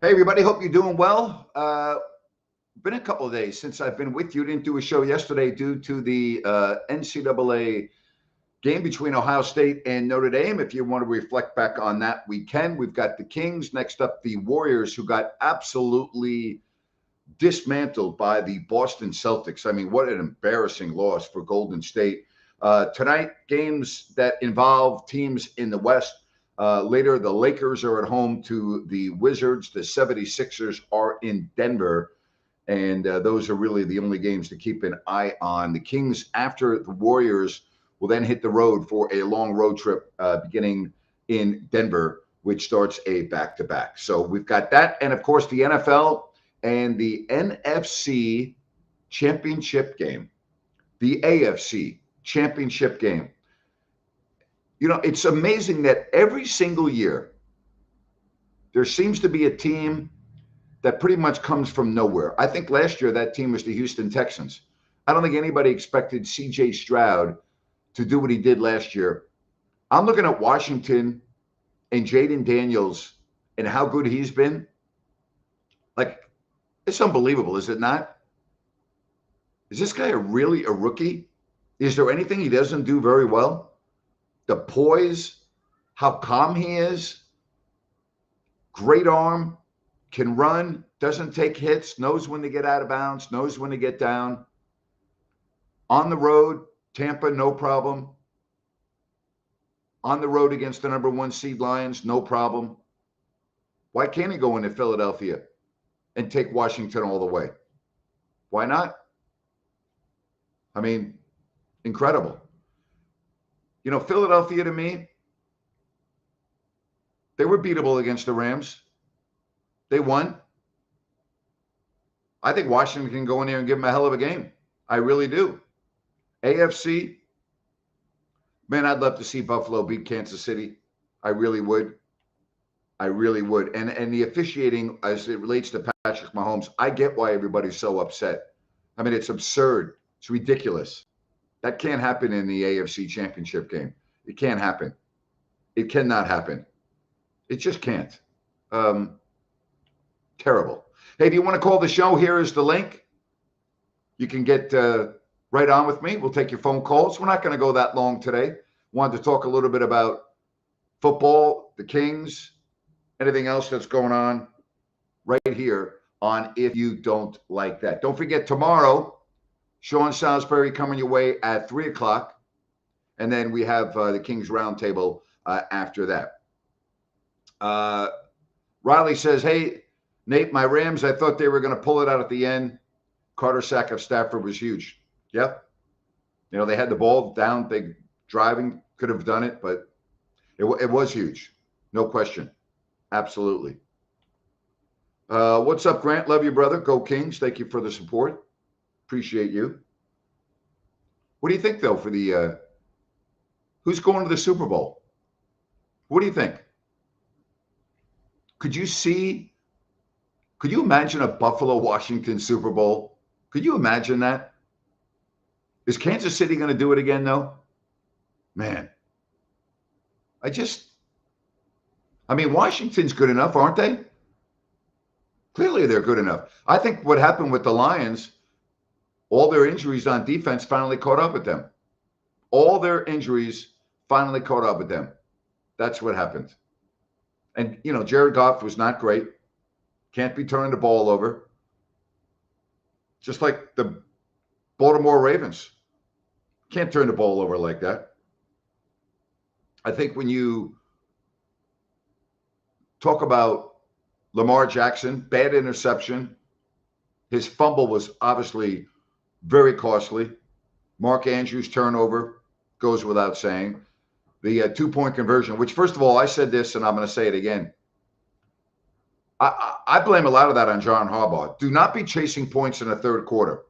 Hey, everybody. Hope you're doing well. Been a couple of days since I've been with you. Didn't do a show yesterday due to the NCAA game between Ohio State and Notre Dame. If you want to reflect back on that, we can. We've got the Kings. Next up, the Warriors, who got absolutely dismantled by the Boston Celtics. I mean, what an embarrassing loss for Golden State. Tonight, games that involve teams in the West. Later, the Lakers are at home to the Wizards. The 76ers are in Denver. And those are really the only games to keep an eye on. The Kings, after the Warriors, will then hit the road for a long road trip beginning in Denver, which starts a back to back. So we've got that. And of course, the NFL and the NFC championship game, the AFC championship game. You know, it's amazing that every single year there seems to be a team that pretty much comes from nowhere. I think last year that team was the Houston Texans. I don't think anybody expected CJ Stroud to do what he did last year. I'm looking at Washington and Jaden Daniels and how good he's been. Like, it's unbelievable, is it not? Is this guy really a rookie? Is there anything he doesn't do very well? The poise, how calm he is, great arm, can run, doesn't take hits, knows when to get out of bounds, knows when to get down. On the road, Tampa, no problem. On the road against the number one seed Lions, no problem. Why can't he go into Philadelphia and take Washington all the way? Why not? I mean, incredible. You know, Philadelphia to me, they were beatable against the Rams. They won. I think Washington can go in there and give them a hell of a game. I really do. AFC, man, I'd love to see Buffalo beat Kansas City. I really would. I really would. And the officiating as it relates to Patrick Mahomes, I get why everybody's so upset. I mean, it's absurd. It's ridiculous. That can't happen in the AFC championship game. It can't happen. It cannot happen. It just can't. Terrible. Hey, if you want to call the show, here is the link. You can get right on with me. We'll take your phone calls. We're not going to go that long today. Wanted to talk a little bit about football, the Kings, anything else that's going on right here on If You Don't Like That. Don't forget, tomorrow, Sean Salisbury coming your way at 3 o'clock. And then we have the Kings Roundtable after that. Riley says, hey, Nate, my Rams, I thought they were going to pull it out at the end. Carter sack of Stafford was huge. Yep. You know, they had the ball down. They driving could have done it, but it was huge. No question. Absolutely. What's up, Grant? Love you, brother. Go Kings. Thank you for the support. Appreciate you. What do you think, though, for the who's going to the Super Bowl? What do you think? Could you imagine a Buffalo Washington Super Bowl? Could you imagine that? Is Kansas City going to do it again, though? Man, Washington's good enough, aren't they? Clearly, they're good enough. I think what happened with the Lions, all their injuries on defense finally caught up with them. All their injuries finally caught up with them. That's what happened. And, you know, Jared Goff was not great. Can't be turning the ball over. Just like the Baltimore Ravens. Can't turn the ball over like that. I think when you talk about Lamar Jackson, bad interception, his fumble was obviously very costly. Mark Andrews' turnover goes without saying. The 2-point conversion, which, first of all, I said this and I'm going to say it again. I blame a lot of that on John Harbaugh. Do not be chasing points in the third quarter.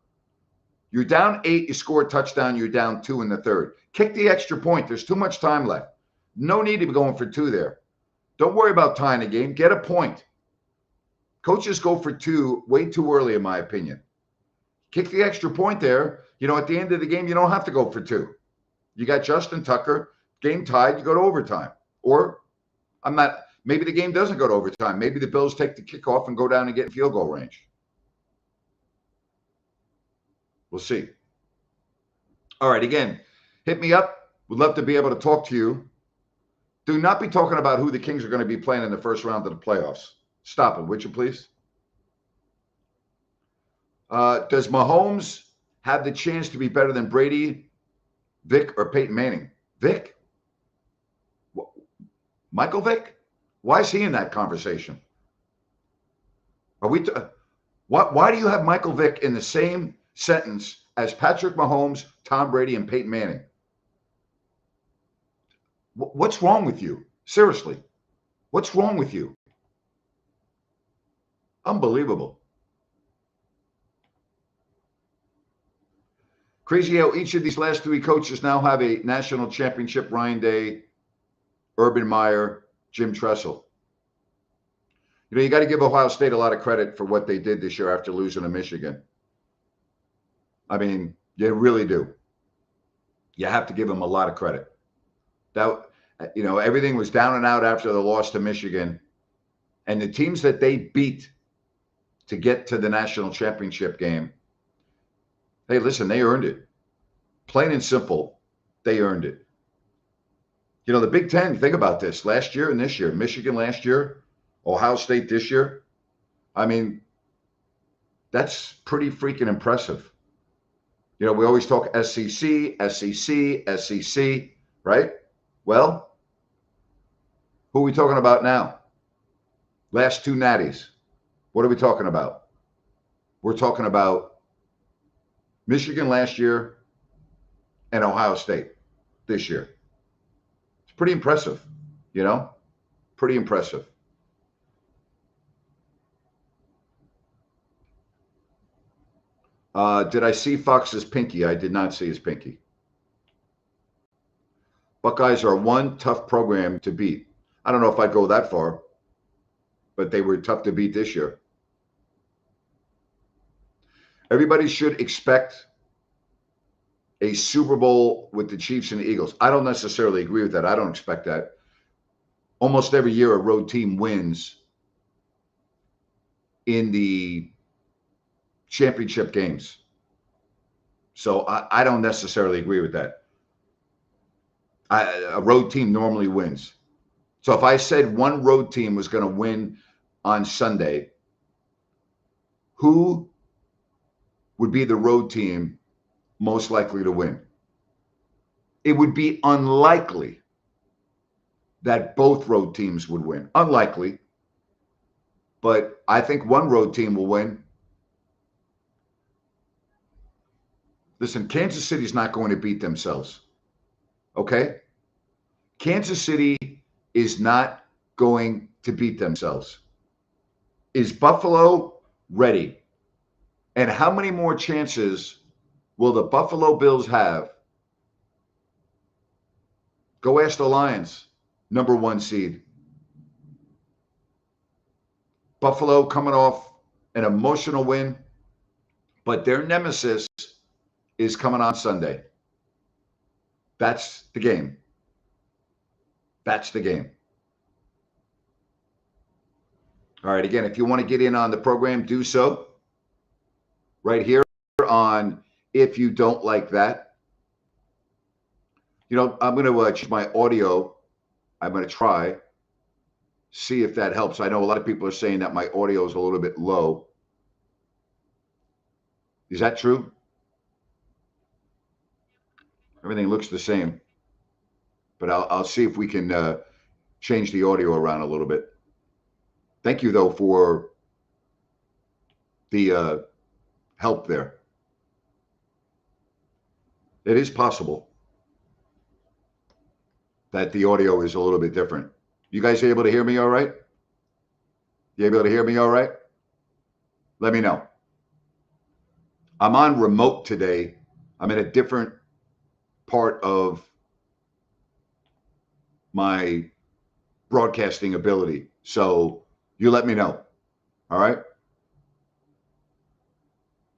You're down 8, you score a touchdown, you're down 2 in the third. Kick the extra point. There's too much time left. No need to be going for 2 there. Don't worry about tying the game. Get a point. Coaches go for 2 way too early, in my opinion. Kick the extra point there. You know, at the end of the game, you don't have to go for 2. You got Justin Tucker, game tied, you go to overtime. Or Maybe the game doesn't go to overtime. Maybe the Bills take the kickoff and go down and get in field goal range. We'll see. All right, again, hit me up. Would love to be able to talk to you. Do not be talking about who the Kings are going to be playing in the first round of the playoffs. Stop it, would you please? Does Mahomes have the chance to be better than Brady, Vic, or Peyton Manning? Vic? Michael Vick? Why is he in that conversation? Are we? Why do you have Michael Vick in the same sentence as Patrick Mahomes, Tom Brady, and Peyton Manning? What's wrong with you? Seriously, what's wrong with you? Unbelievable. Crazy how each of these last three coaches now have a national championship. Ryan Day, Urban Meyer, Jim Tressel. You know, you got to give Ohio State a lot of credit for what they did this year after losing to Michigan. I mean, you really do. You have to give them a lot of credit. That, you know, everything was down and out after the loss to Michigan. And the teams that they beat to get to the national championship game, hey, listen, they earned it. Plain and simple, they earned it. You know, the Big Ten, think about this. Last year and this year, Michigan last year, Ohio State this year. I mean, that's pretty freaking impressive. You know, we always talk SEC, SEC, SEC, right? Well, who are we talking about now? Last two natties. What are we talking about? We're talking about Michigan last year and Ohio State this year. It's pretty impressive, you know? Pretty impressive. Did I see Fox's pinky? I did not see his pinky. Buckeyes are one tough program to beat. I don't know if I'd go that far, but they were tough to beat this year. Everybody should expect a Super Bowl with the Chiefs and the Eagles. I don't necessarily agree with that. I don't expect that. Almost every year, a road team wins in the championship games. So I don't necessarily agree with that. A road team normally wins. So if I said one road team was going to win on Sunday, who would be the road team most likely to win? It would be unlikely that both road teams would win. Unlikely. But I think one road team will win. Listen, Kansas City's not going to beat themselves. Okay? Kansas City is not going to beat themselves. Is Buffalo ready? And how many more chances will the Buffalo Bills have? Go ask the Lions, number 1 seed. Buffalo coming off an emotional win, but their nemesis is coming on Sunday. That's the game. That's the game. All right, again, if you want to get in on the program, do so right here on If You Don't Like That. You know, I'm going to change my audio. I'm going to try, see if that helps. I know a lot of people are saying that my audio is a little bit low. Is that true? Everything looks the same, but I'll see if we can change the audio around a little bit. Thank you, though, for the help there. It is possible that the audio is a little bit different. You guys able to hear me all right? You able to hear me all right? Let me know. I'm on remote today. I'm in a different part of my broadcasting ability. So you let me know. All right?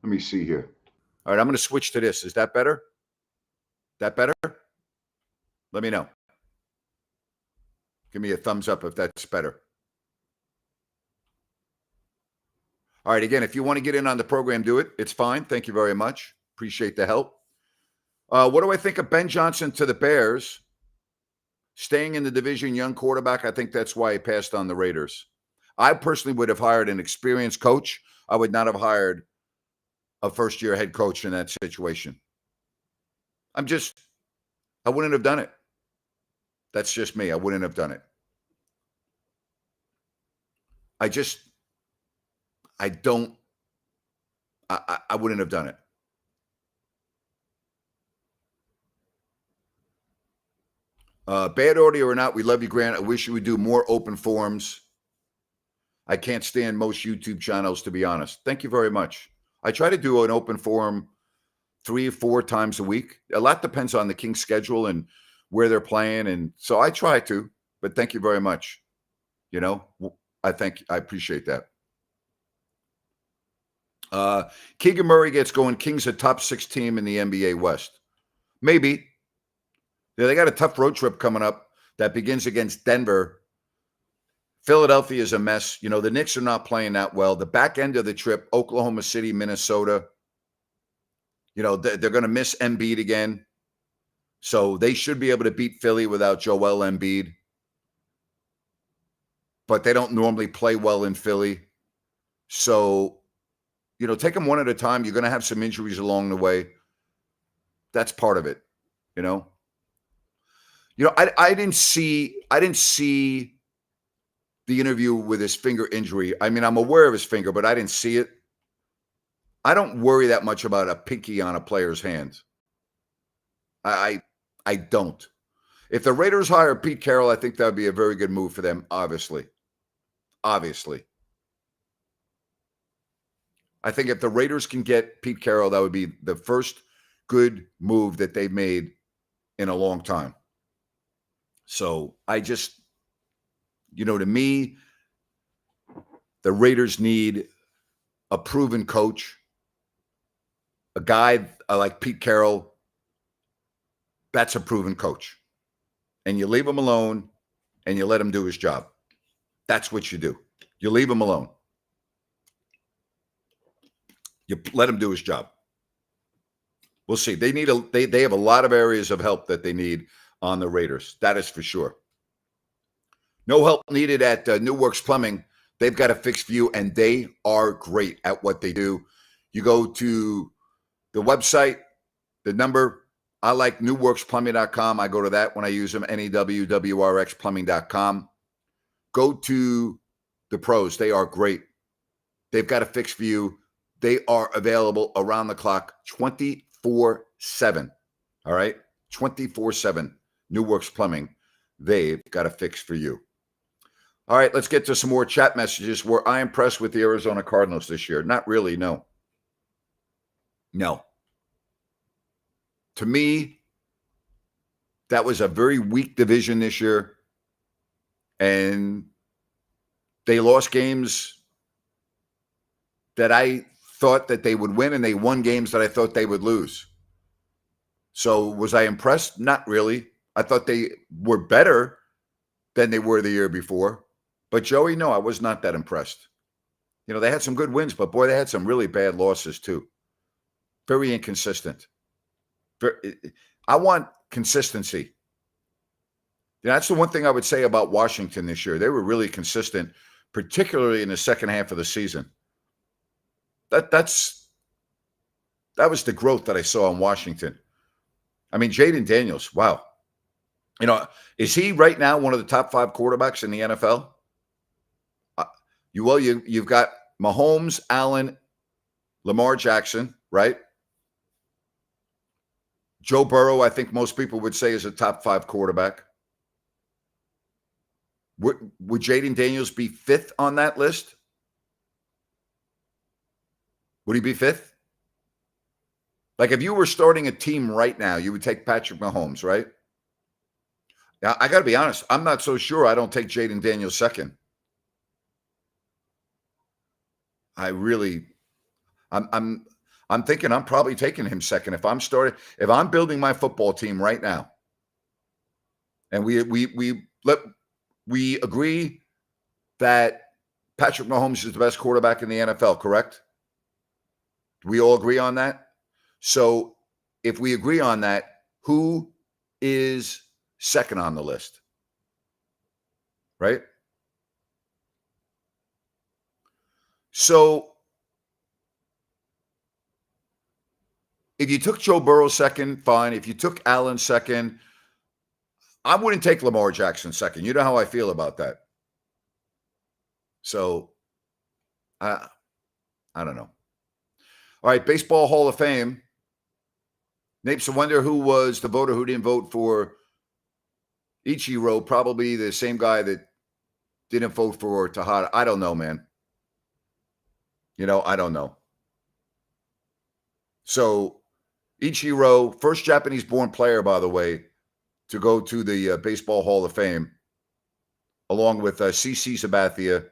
Let me see here. All right, I'm going to switch to this. Is that better? That better? Let me know. Give me a thumbs up if that's better. All right. Again, if you want to get in on the program, do it. It's fine. Thank you very much. Appreciate the help. What do I think of Ben Johnson to the Bears? Staying in the division, young quarterback. I think that's why he passed on the Raiders. I personally would have hired an experienced coach. I would not have hired a first-year head coach in that situation. I wouldn't have done it. That's just me. I wouldn't have done it. I wouldn't have done it. Bad audio or not, we love you, Grant. I wish you would do more open forums. I can't stand most YouTube channels, to be honest. Thank you very much. I try to do an open forum 3 or 4 times a week. A lot depends on the Kings' schedule and where they're playing. And so I try to, but thank you very much. I appreciate that. Keegan Murray gets going. Kings a top 6 team in the NBA West. Maybe. Yeah, they got a tough road trip coming up that begins against Denver. Philadelphia is a mess. The Knicks are not playing that well. The back end of the trip, Oklahoma City, Minnesota. They're going to miss Embiid again. So they should be able to beat Philly without Joel Embiid. But they don't normally play well in Philly. So, take them one at a time. You're going to have some injuries along the way. That's part of it, I didn't see the interview with his finger injury. I mean, I'm aware of his finger, but I didn't see it. I don't worry that much about a pinky on a player's hand. I don't. If the Raiders hire Pete Carroll, I think that would be a very good move for them, obviously. Obviously. I think if the Raiders can get Pete Carroll, that would be the first good move that they've made in a long time. So I just, to me, the Raiders need a proven coach, a guy like Pete Carroll. That's a proven coach. And you leave him alone and you let him do his job. That's what you do. You leave him alone. You let him do his job. We'll see. They have a lot of areas of help that they need on the Raiders. That is for sure. No help needed at New Works Plumbing. They've got a fixed view, and they are great at what they do. You go to the website, the number, I like newworksplumbing.com. I go to that when I use them, NEWWRXplumbing.com. Go to the pros. They are great. They've got a fixed view. They are available around the clock 24/7. All right? 24/7. New Works Plumbing. They've got a fix for you. All right, let's get to some more chat messages. Were I impressed with the Arizona Cardinals this year? Not really, no. No. To me, that was a very weak division this year. And they lost games that I thought that they would win, and they won games that I thought they would lose. So was I impressed? Not really. I thought they were better than they were the year before. But Joey, no, I was not that impressed. They had some good wins, but boy, they had some really bad losses too. Very inconsistent. I want consistency. That's the one thing I would say about Washington this year. They were really consistent, particularly in the second half of the season. That was the growth that I saw in Washington. I mean, Jaden Daniels, wow. Is he right now one of the top 5 quarterbacks in the NFL? You've got Mahomes, Allen, Lamar Jackson, right? Joe Burrow, I think most people would say, is a top 5 quarterback. Would Jaden Daniels be 5th on that list? Would he be 5th? Like if you were starting a team right now, you would take Patrick Mahomes, right? Now, I got to be honest. I'm not so sure I don't take Jaden Daniels second. I'm thinking I'm probably taking him second if I'm building my football team right now. And we we agree that Patrick Mahomes is the best quarterback in the NFL, correct? Do we all agree on that? So if we agree on that, who is second on the list? Right? So if you took Joe Burrow second, fine. If you took Allen second, I wouldn't take Lamar Jackson second. You know how I feel about that. So I don't know. All right, Baseball Hall of Fame. Napes, I wonder who was the voter who didn't vote for Ichiro. Probably the same guy that didn't vote for Tejada. I don't know, man. I don't know. So Ichiro, first Japanese-born player, by the way, to go to the Baseball Hall of Fame, along with CC Sabathia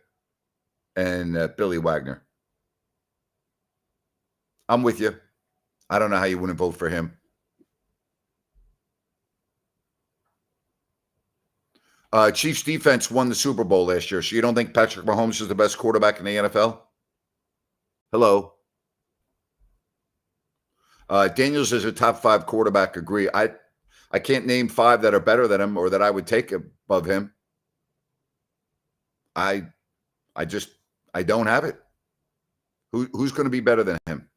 and Billy Wagner. I'm with you. I don't know how you wouldn't vote for him. Chiefs defense won the Super Bowl last year, so you don't think Patrick Mahomes is the best quarterback in the NFL? Hello. Daniels is a top 5 quarterback. Agree. I can't name 5 that are better than him or that I would take above him. I don't have it. Who's going to be better than him?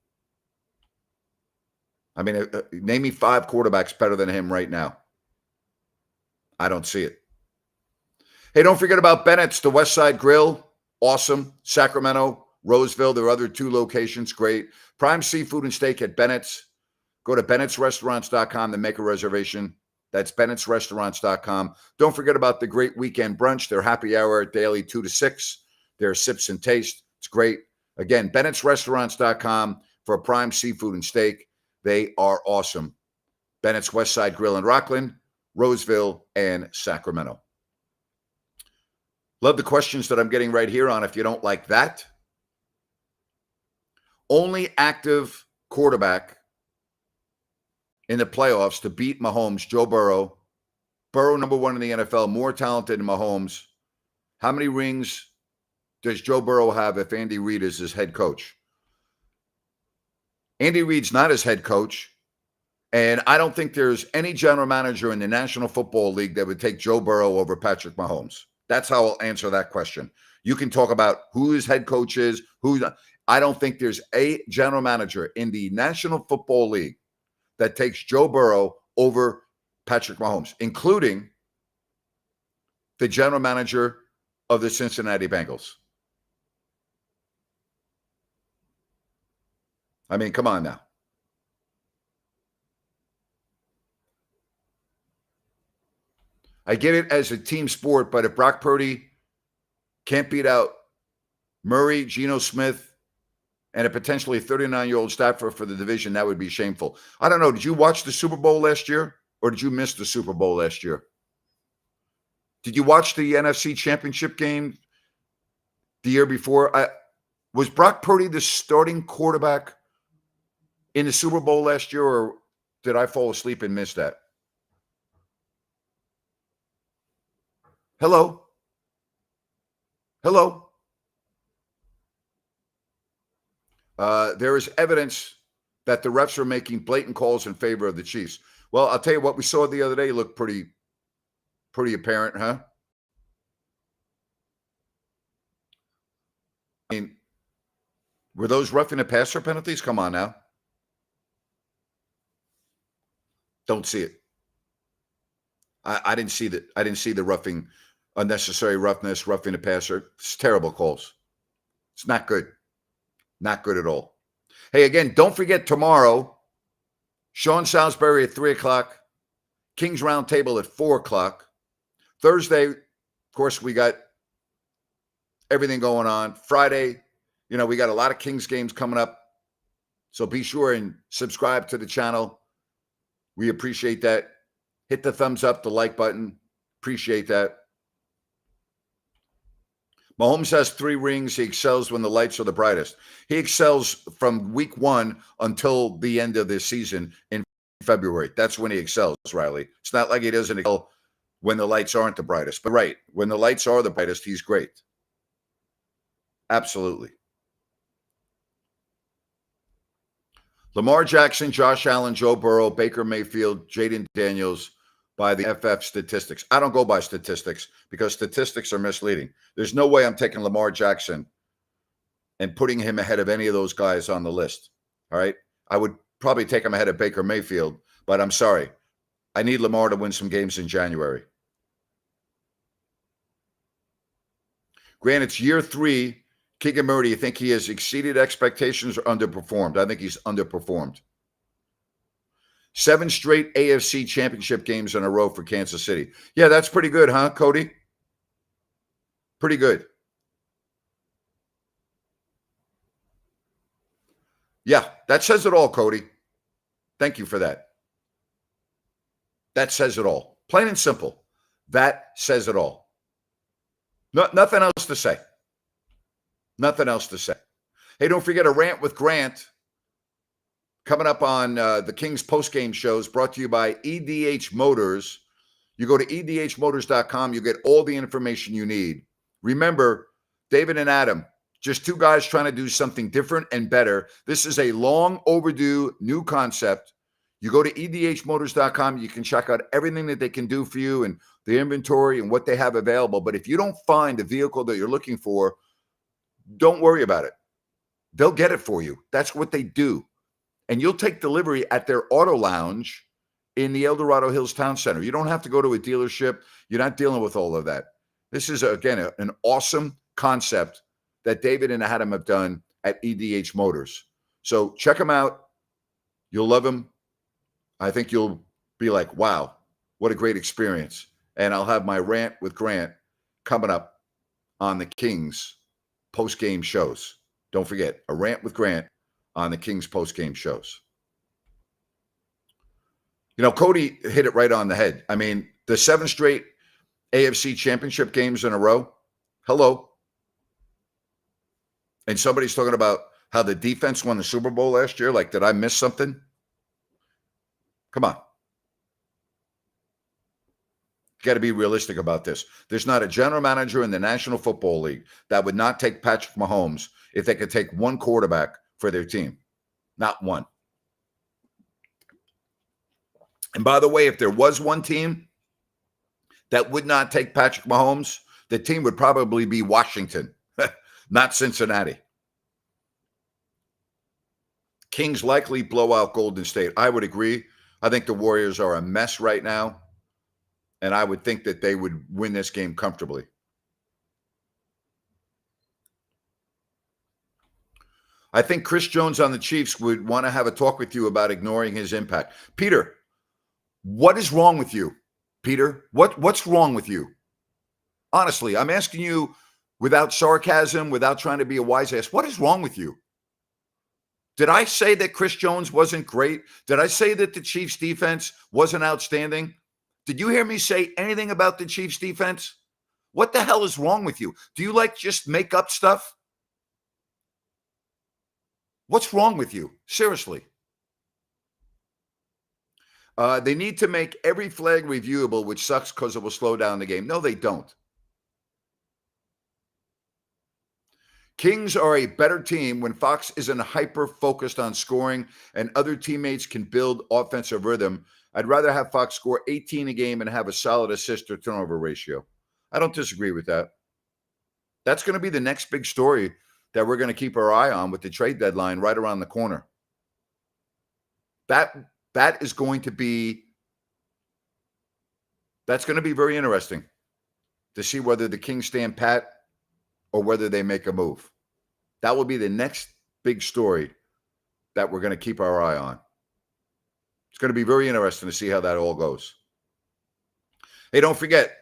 I mean, name me 5 quarterbacks better than him right now. I don't see it. Hey, don't forget about Bennett's, the West Side Grill. Awesome. Sacramento, Roseville, there are other 2 locations. Great. Prime seafood and steak at Bennett's. Go to bennettsrestaurants.com to make a reservation. That's bennettsrestaurants.com. Don't forget about the great weekend brunch. Their happy hour daily 2 to 6. Their sips and taste. It's great. Again, bennettsrestaurants.com for prime seafood and steak. They are awesome. Bennett's West Side Grill in Rockland, Roseville, and Sacramento. Love the questions that I'm getting right here on if you don't like that. Only active quarterback in the playoffs to beat Mahomes, Joe Burrow. Burrow, number 1 in the NFL, more talented than Mahomes. How many rings does Joe Burrow have if Andy Reid is his head coach? Andy Reid's not his head coach, and I don't think there's any general manager in the National Football League that would take Joe Burrow over Patrick Mahomes. That's how I'll answer that question. You can talk about who his head coach is, I don't think there's a general manager in the National Football League that takes Joe Burrow over Patrick Mahomes, including the general manager of the Cincinnati Bengals. I mean, come on now. I get it as a team sport, but if Brock Purdy can't beat out Murray, Geno Smith, and a potentially 39-year-old Stafford for the division, that would be shameful. I don't know. Did you watch the Super Bowl last year, or did you miss the Super Bowl last year? Did you watch the NFC Championship game the year before? Was Brock Purdy the starting quarterback in the Super Bowl last year, or did I fall asleep and miss that? Hello? Hello? There is evidence that the refs are making blatant calls in favor of the Chiefs. Well, I'll tell you what we saw the other day looked pretty apparent, huh? I mean, were those roughing the passer penalties? Come on now. Don't see it. I didn't see that. I didn't see the roughing, unnecessary roughness, roughing the passer. It's terrible calls. It's not good. Not good at all. Hey, again, don't forget tomorrow, Sean Salisbury at 3 o'clock, Kings Roundtable at 4 o'clock. Thursday, of course, we got everything going on. Friday, we got a lot of Kings games coming up. So be sure and subscribe to the channel. We appreciate that. Hit the thumbs up, the like button. Appreciate that. Mahomes has 3 rings. He excels when the lights are the brightest. He excels from week 1 until the end of this season in February. That's when he excels, Riley. It's not like he doesn't excel when the lights aren't the brightest. But right, when the lights are the brightest, he's great. Absolutely. Lamar Jackson, Josh Allen, Joe Burrow, Baker Mayfield, Jaden Daniels by the FF statistics. I don't go by statistics because statistics are misleading. There's no way I'm taking Lamar Jackson and putting him ahead of any of those guys on the list. All right. I would probably take him ahead of Baker Mayfield, but I'm sorry. I need Lamar to win some games in January. Grant, it's year 3. Keegan Murray, do you think he has exceeded expectations or underperformed? I think he's underperformed. 7 straight AFC championship games in a row for Kansas City. Yeah, that's pretty good, huh, Cody? Pretty good. Yeah, that says it all, Cody. Thank you for that. That says it all. Plain and simple. That says it all. Nothing else to say. Nothing else to say. Hey, don't forget a rant with Grant coming up on the Kings postgame shows brought to you by EDH Motors. You go to edhmotors.com. You get all the information you need. Remember, David and Adam, just 2 guys trying to do something different and better. This is a long overdue new concept. You go to edhmotors.com. You can check out everything that they can do for you and the inventory and what they have available. But if you don't find the vehicle that you're looking for, don't worry about it. They'll get it for you. That's what they do. And you'll take delivery at their auto lounge in the El Dorado Hills Town Center. You don't have to go to a dealership. You're not dealing with all of that. This is, again, an awesome concept that David and Adam have done at EDH Motors. So check them out. You'll love them. I think you'll be like, wow, what a great experience. And I'll have my rant with Grant coming up on the Kings post-game shows. Don't forget, a rant with Grant on the Kings post-game shows. You know, Cody hit it right on the head. I mean, the 7 straight AFC championship games in a row. Hello. And somebody's talking about how the defense won the Super Bowl last year. Like, did I miss something? Come on. You got to be realistic about this. There's not a general manager in the National Football League that would not take Patrick Mahomes if they could take one quarterback for their team. Not one. And by the way, if there was one team that would not take Patrick Mahomes, the team would probably be Washington, not Cincinnati. Kings likely blow out Golden State. I would agree. I think the Warriors are a mess right now. And I would think that they would win this game comfortably. I think Chris Jones on the Chiefs would want to have a talk with you about ignoring his impact. Peter, what is wrong with you? Peter, what's wrong with you? Honestly, I'm asking you without sarcasm, without trying to be a wise ass. What is wrong with you? Did I say that Chris Jones wasn't great? Did I say that the Chiefs defense wasn't outstanding? Did you hear me say anything about the Chiefs defense? What the hell is wrong with you? Do you like just make up stuff? What's wrong with you? Seriously. They need to make every flag reviewable, which sucks because it will slow down the game. No, they don't. Kings are a better team when Fox isn't hyper-focused on scoring and other teammates can build offensive rhythm. I'd rather have Fox score 18 a game and have a solid assist or turnover ratio. I don't disagree with that. That's going to be the next big story that we're going to keep our eye on with the trade deadline right around the corner. That's going to be very interesting to see whether the Kings stand pat or whether they make a move. That will be the next big story that we're going to keep our eye on. It's going to be very interesting to see how that all goes. Hey, don't forget,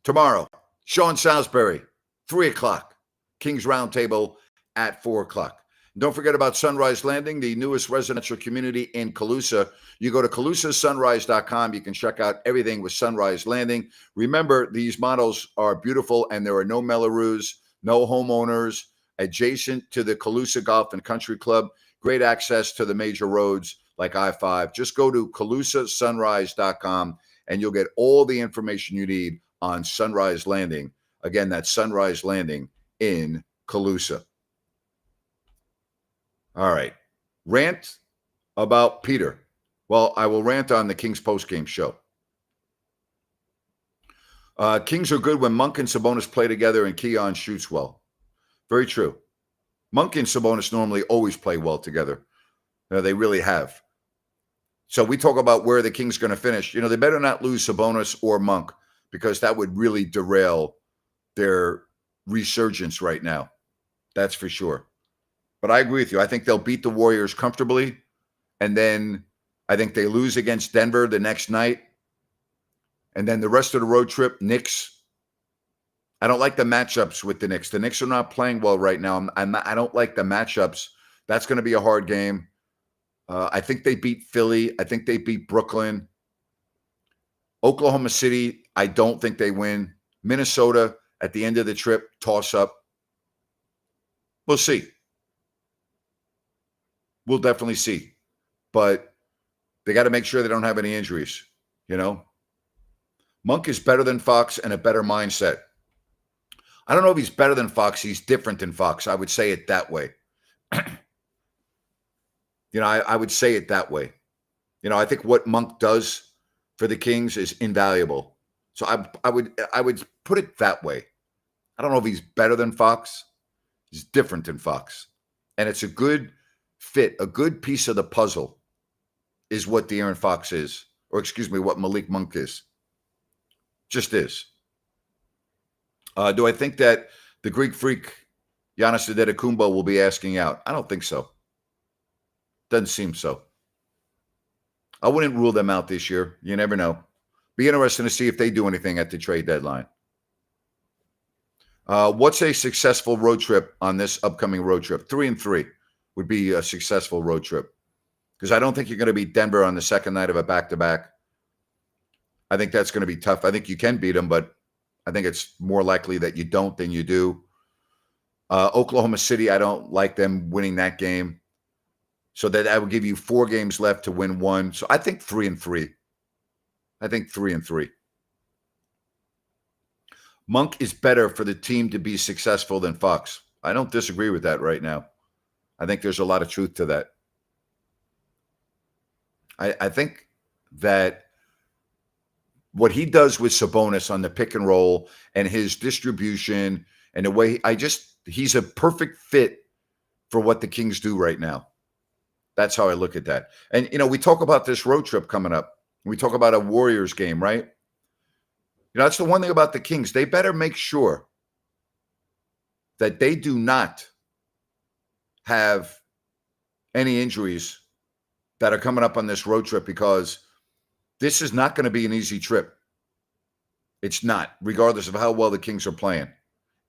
tomorrow, Sean Salisbury, 3 o'clock, Kings Roundtable at 4 o'clock. Don't forget about Sunrise Landing, the newest residential community in Colusa. You go to ColusaSunrise.com. You can check out everything with Sunrise Landing. Remember, these models are beautiful, and there are no Mellorews, no homeowners, adjacent to the Colusa Golf and Country Club. Great access to the major roads like I-5. Just go to ColusaSunrise.com and you'll get all the information you need on Sunrise Landing. Again, that's Sunrise Landing in Calusa. All right. Rant about Peter. Well, I will rant on the Kings postgame show. Kings are good when Monk and Sabonis play together and Keon shoots well. Very true. Monk and Sabonis normally always play well together. They really have. So we talk about where the Kings going to finish. They better not lose Sabonis or Monk, because that would really derail their resurgence right now. That's for sure. But I agree with you. I think they'll beat the Warriors comfortably. And then I think they lose against Denver the next night. And then the rest of the road trip, Knicks. I don't like the matchups with the Knicks. The Knicks are not playing well right now. I don't like the matchups. That's going to be a hard game. I think they beat Philly. I think they beat Brooklyn. Oklahoma City, I don't think they win. Minnesota, at the end of the trip, toss up. We'll see. We'll definitely see. But they got to make sure they don't have any injuries, Monk is better than Fox and a better mindset. I don't know if he's better than Fox. He's different than Fox. I would say it that way. I would say it that way. I think what Monk does for the Kings is invaluable. So I would put it that way. I don't know if he's better than Fox. He's different than Fox. And it's a good fit, a good piece of the puzzle is what De'Aaron Fox is, or excuse me, what Malik Monk is. Just is. Do I think that the Greek freak Giannis Antetokounmpo will be asking out? I don't think so. Doesn't seem so. I wouldn't rule them out this year. You never know. Be interesting to see if they do anything at the trade deadline. What's a successful road trip on this upcoming road trip? 3-3 would be a successful road trip, because I don't think you're going to beat Denver on the second night of a back-to-back. I think that's going to be tough. I think you can beat them, but I think it's more likely that you don't than you do. Oklahoma City, I don't like them winning that game. So that I would give you 4 games left to win 1. So I think 3-3. I think 3-3. Monk is better for the team to be successful than Fox. I don't disagree with that right now. I think there's a lot of truth to that. I think that what he does with Sabonis on the pick and roll and his distribution and the way he's a perfect fit for what the Kings do right now. That's how I look at that. And, we talk about this road trip coming up. We talk about a Warriors game, right? That's the one thing about the Kings. They better make sure that they do not have any injuries that are coming up on this road trip, because this is not going to be an easy trip. It's not, regardless of how well the Kings are playing.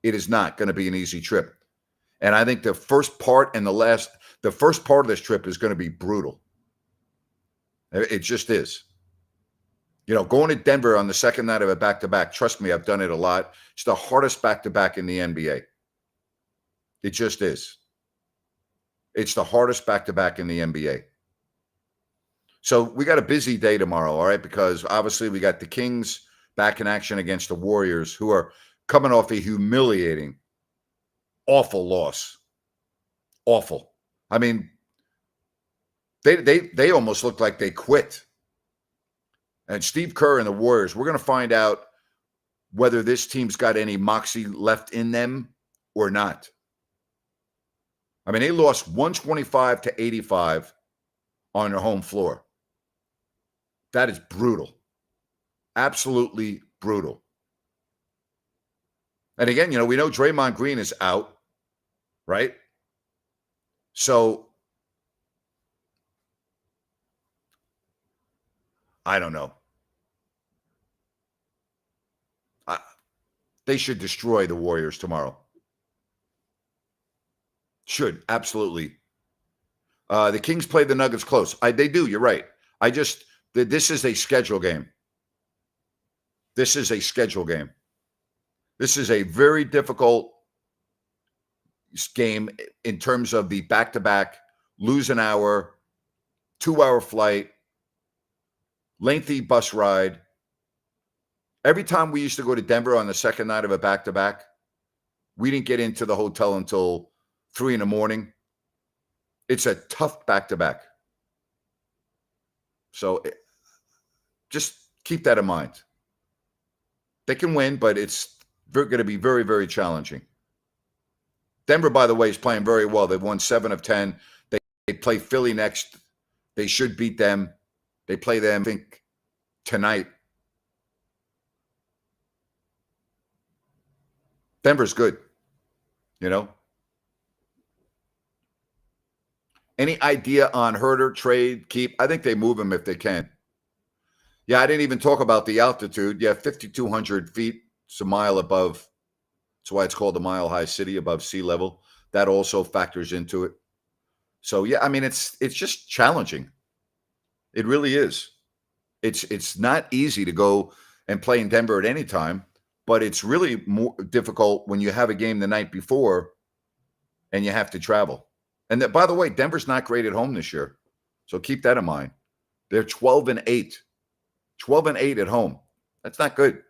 It is not going to be an easy trip. And I think the first part of this trip is going to be brutal. It just is. Going to Denver on the second night of a back-to-back, trust me, I've done it a lot. It's the hardest back-to-back in the NBA. It just is. It's the hardest back-to-back in the NBA. So we got a busy day tomorrow, all right, because obviously we got the Kings back in action against the Warriors, who are coming off a humiliating, awful loss. Awful. I mean, they almost looked like they quit. And Steve Kerr and the Warriors, we're going to find out whether this team's got any moxie left in them or not. I mean, they lost 125-85 on their home floor. That is brutal. Absolutely brutal. And again, we know Draymond Green is out, right? So, I don't know. They should destroy the Warriors tomorrow. Should, absolutely. The Kings played the Nuggets close. They do, you're right. This is a schedule game. This is a schedule game. This is a very difficult game in terms of the back-to-back, lose an hour, 2-hour flight, lengthy bus ride. Every time we used to go to Denver on the second night of a back-to-back, we didn't get into the hotel until 3 in the morning. It's a tough back-to-back. So just keep that in mind. They can win, but it's going to be very, very challenging. Denver, by the way, is playing very well. They've won 7 of 10. They play Philly next. They should beat them. They play them, I think, tonight. Denver's good, you know. Any idea on Herter, trade, keep? I think they move him if they can. Yeah, I didn't even talk about the altitude. Yeah, 5,200 feet. It's a mile above. That's why it's called the Mile High City, above sea level. That also factors into it. So, yeah, I mean, it's just challenging. It really is. It's not easy to go and play in Denver at any time, but it's really more difficult when you have a game the night before and you have to travel. And that, by the way, Denver's not great at home this year. So keep that in mind. They're 12-8. 12-8 at home. That's not good.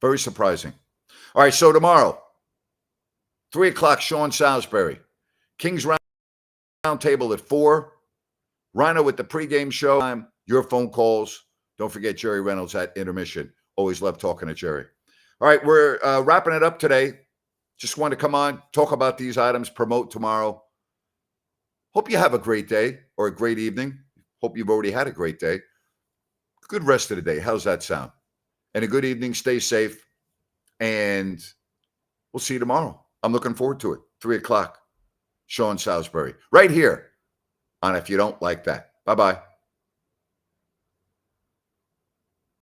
Very surprising. All right, so tomorrow, 3 o'clock, Sean Salisbury. Kings Roundtable at 4. Rhino with the pregame show. Your phone calls. Don't forget Jerry Reynolds at intermission. Always love talking to Jerry. All right, we're wrapping it up today. Just wanted to come on, talk about these items, promote tomorrow. Hope you have a great day or a great evening. Hope you've already had a great day. Good rest of the day. How's that sound? And a good evening. Stay safe. And we'll see you tomorrow. I'm looking forward to it. 3 o'clock. Sean Salisbury. Right here on If You Don't Like That. Bye-bye.